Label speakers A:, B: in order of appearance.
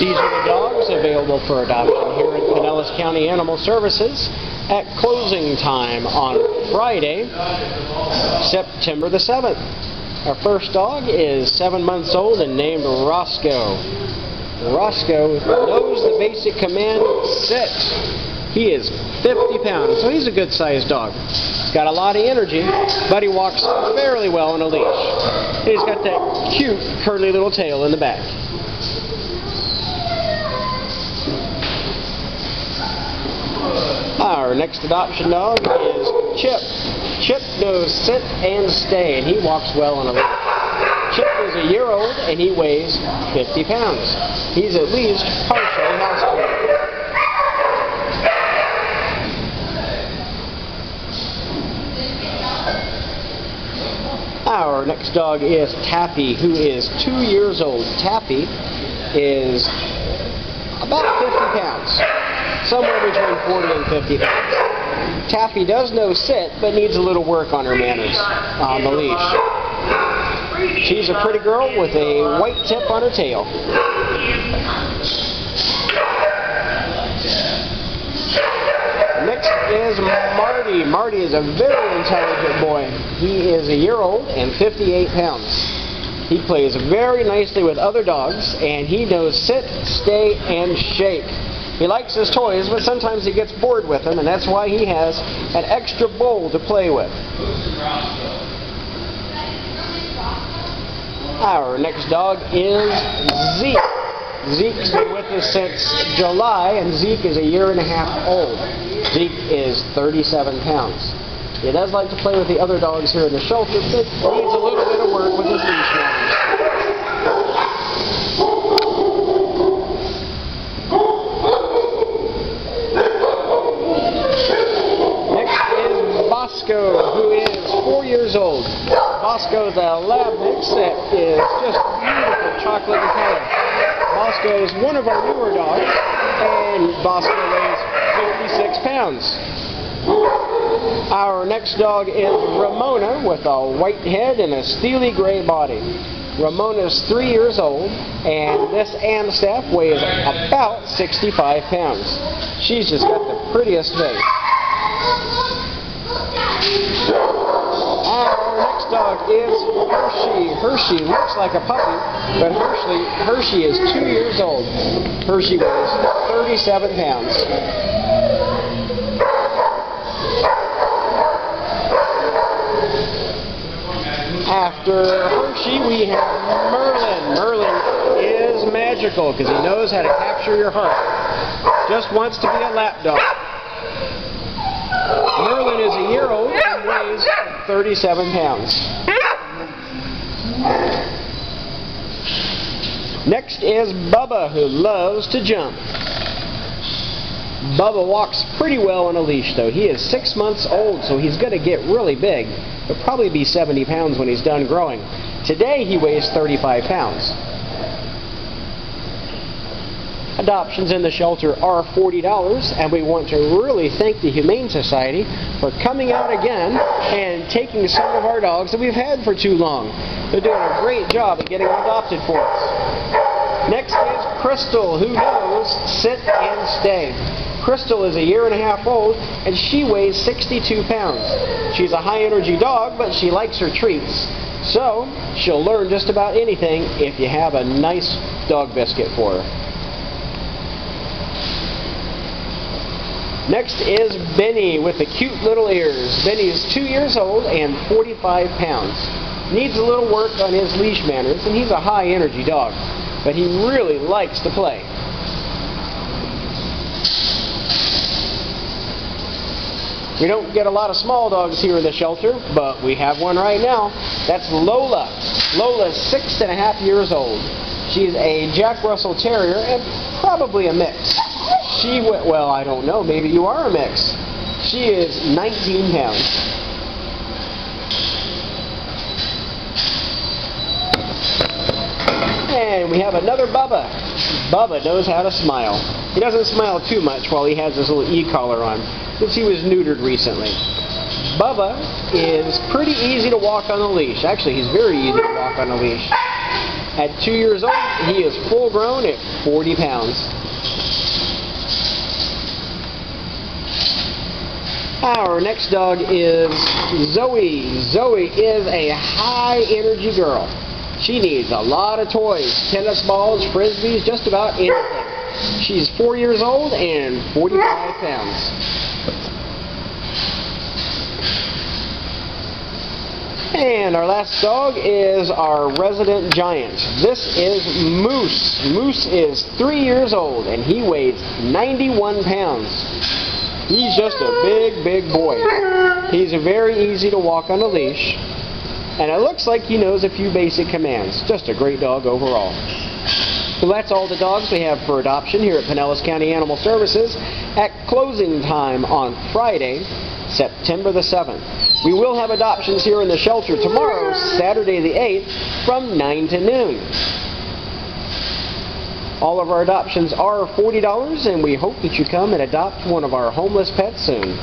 A: These are the dogs available for adoption here at Pinellas County Animal Services at closing time on Friday, September the 7th. Our first dog is 7 months old and named Roscoe. Roscoe knows the basic command, sit. He is 50 pounds, so he's a good-sized dog. He's got a lot of energy, but he walks fairly well on a leash. And he's got that cute, curly little tail in the back. Our next adoption dog is Chip. Chip knows sit and stay, and he walks well on a leash. Chip is a year old, and he weighs 50 pounds. He's at least partially house-trained. Our next dog is Taffy, who is 2 years old. Taffy is about 50 pounds. Somewhere between 40 and 50 pounds. Taffy does know sit, but needs a little work on her manners on the leash. She's a pretty girl with a white tip on her tail. Next is Marty. Marty is a very intelligent boy. He is a year old and 58 pounds. He plays very nicely with other dogs, and he knows sit, stay, and shake. He likes his toys, but sometimes he gets bored with them, and that's why he has an extra bowl to play with. Our next dog is Zeke. Zeke's been with us since July, and Zeke is a year and a half old. Zeke is 37 pounds. He does like to play with the other dogs here in the shelter, but needs a little bit of work with his leash manners. Bosco, who is 4 years old. Bosco's a lab mix that is just beautiful chocolate in color. Bosco is one of our newer dogs, and Bosco weighs 56 pounds. Our next dog is Ramona with a white head and a steely gray body. Ramona's 3 years old, and this Amstaff weighs about 65 pounds. She's just got the prettiest face. Our next dog is Hershey. Hershey looks like a puppy, but Hershey is 2 years old. Hershey weighs 37 pounds. After Hershey, we have Merlin. Merlin is magical because he knows how to capture your heart. Just wants to be a lap dog. Merlin is a year old and weighs 37 pounds. Next is Bubba, who loves to jump. Bubba walks pretty well on a leash, though. He is 6 months old, so he's going to get really big. He'll probably be 70 pounds when he's done growing. Today, he weighs 35 pounds. Adoptions in the shelter are $40, and we want to really thank the Humane Society for coming out again and taking some of our dogs that we've had for too long. They're doing a great job of getting them adopted for us. Next is Crystal, who knows sit and stay. Crystal is a year and a half old, and she weighs 62 pounds. She's a high-energy dog, but she likes her treats. So, she'll learn just about anything if you have a nice dog biscuit for her. Next is Benny with the cute little ears. Benny is 2 years old and 45 pounds. Needs a little work on his leash manners, and he's a high-energy dog, but he really likes to play. We don't get a lot of small dogs here in the shelter, but we have one right now. That's Lola. Lola's 6.5 years old. She's a Jack Russell Terrier and probably a mix. Well, I don't know, maybe you are a mix. She is 19 pounds. And we have another Bubba. Bubba knows how to smile. He doesn't smile too much while he has his little e-collar on, since he was neutered recently. Bubba is pretty easy to walk on a leash. Actually, he's very easy to walk on a leash. At 2 years old, he is full grown at 40 pounds. Our next dog is Zoe. Zoe is a high energy girl. She needs a lot of toys, tennis balls, frisbees, just about anything. She's 4 years old and 45 pounds. And our last dog is our resident giant. This is Moose. Moose is 3 years old and he weighs 91 pounds. He's just a big, big boy. He's very easy to walk on a leash. And it looks like he knows a few basic commands. Just a great dog overall. So that's all the dogs we have for adoption here at Pinellas County Animal Services at closing time on Friday, September the 7th. We will have adoptions here in the shelter tomorrow, Saturday the 8th, from 9 to noon. All of our adoptions are $40, and we hope that you come and adopt one of our homeless pets soon.